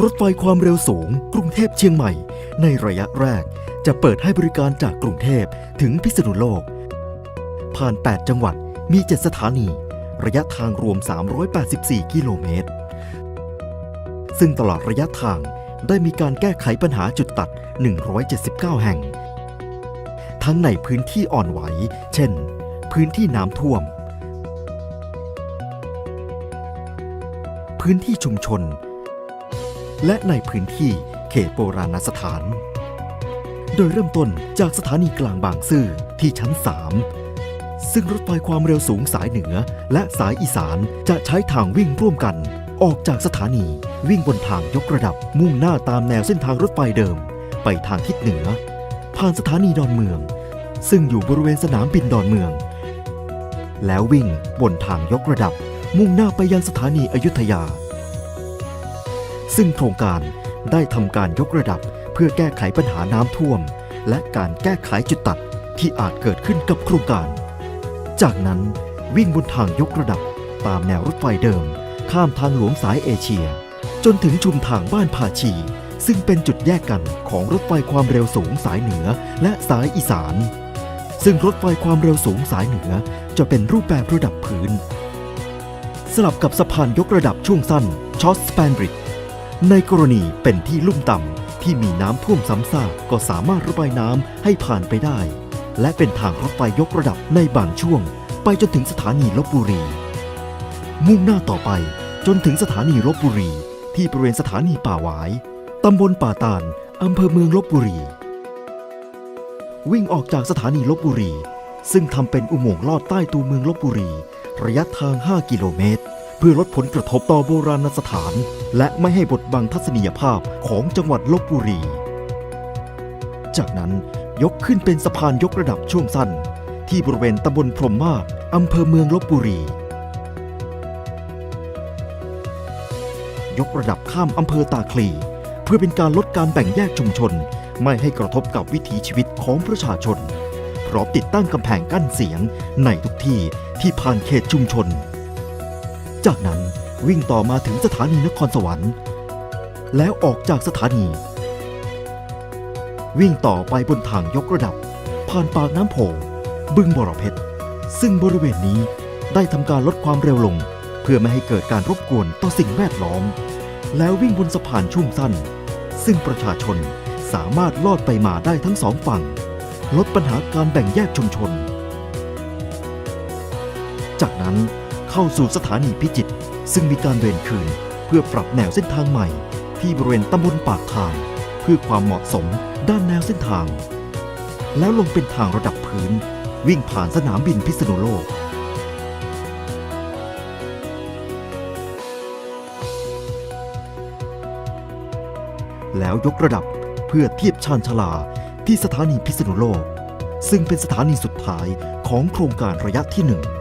รถไฟความเร็วสูงกรุงเทพเชียงใหม่ในระยะแรกจะเปิดให้บริการจากกรุงเทพถึงพิษณุโลกผ่าน 8 จังหวัดมี 7 สถานีระยะทางรวม 384 กิโลเมตรซึ่งตลอดระยะทางได้มีการแก้ไขปัญหาจุดตัด 179 แห่งทั้งในพื้นที่อ่อนไหวเช่นพื้นที่น้ำท่วมพื้นที่ชุมชนและในพื้นที่เขตโบราณสถานโดยเริ่มต้นจากสถานีกลางบางซื่อที่ชั้น 3ซึ่งรถไฟความเร็วสูงสายเหนือและสายอีสานจะใช้ทางวิ่งร่วมกันออกจากสถานีวิ่งบนทางยกระดับมุ่งหน้าตามแนวเส้นทางรถไฟเดิมไปทางทิศเหนือผ่านสถานีดอนเมืองซึ่งอยู่บริเวณสนามบินดอนเมืองแล้ววิ่งบนทางยกระดับมุ่งหน้าไปยังสถานีอยุธยาซึ่งโครงการได้ทำการยกระดับเพื่อแก้ไขปัญหาน้ำท่วมและการแก้ไขจุดตัดที่อาจเกิดขึ้นกับโครงการจากนั้นวิ่งบนทางยกระดับตามแนวรถไฟเดิมข้ามทางหลวงสายเอเชียจนถึงชุมทางบ้านผาชีซึ่งเป็นจุดแยกกันของรถไฟความเร็วสูงสายเหนือและสายอีสานซึ่งรถไฟความเร็วสูงสายเหนือจะเป็นรูปแบบระดับพื้นสลับกับสะพานยกระดับช่วงสั้นช็อตสแปนบริดจ์ในกรณีเป็นที่ลุ่มต่ำที่มีน้ำท่วมซ้ำซากก็สามารถระบายน้ำให้ผ่านไปได้และเป็นทางรถไฟยกระดับในบางช่วงไปจนถึงสถานีลพบุรีมุ่งหน้าต่อไปจนถึงสถานีลพบุรีที่บริเวณสถานีป่าหวายตำบลป่าตาลอำเภอเมืองลพบุรีวิ่งออกจากสถานีลพบุรีซึ่งทำเป็นอุโมงค์ลอดใต้ตัวเมืองลพบุรีระยะทาง 5 กิโลเมตรเพื่อลดผลกระทบต่อโบราณสถานและไม่ให้บดบังทัศนียภาพของจังหวัดลพบุรีจากนั้นยกขึ้นเป็นสะพานยกระดับช่วงสั้นที่บริเวณตำบลพรหมมาศอำเภอเมืองลพบุรียกระดับข้ามอำเภอตาคลีเพื่อเป็นการลดการแบ่งแยกชุมชนไม่ให้กระทบกับวิถีชีวิตของประชาชนพร้อมติดตั้งกำแพงกั้นเสียงในทุกที่ที่ผ่านเขตชุมชนจากนั้นวิ่งต่อมาถึงสถานีนครสวรรค์แล้วออกจากสถานีวิ่งต่อไปบนทางยกระดับผ่านปากน้ำโพบึงบรเพชรซึ่งบริเวณนี้ได้ทำการลดความเร็วลงเพื่อไม่ให้เกิดการรบกวนต่อสิ่งแวดล้อมแล้ววิ่งบนสะพานช่วงสั้นซึ่งประชาชนสามารถลอดไปมาได้ทั้งสองฝั่งลดปัญหาการแบ่งแยกชุมชนจากนั้นเข้าสู่สถานีพิจิตรซึ่งมีการเวรคืนเพื่อปรับแนวเส้นทางใหม่ที่บริเวณตำบลปากทางเพื่อความเหมาะสมด้านแนวเส้นทางแล้วลงเป็นทางระดับพื้นวิ่งผ่านสนามบินพิษณุโลกแล้วยกระดับเพื่อเทียบชานชาลาที่สถานีพิษณุโลกซึ่งเป็นสถานีสุดท้ายของโครงการระยะที่ 1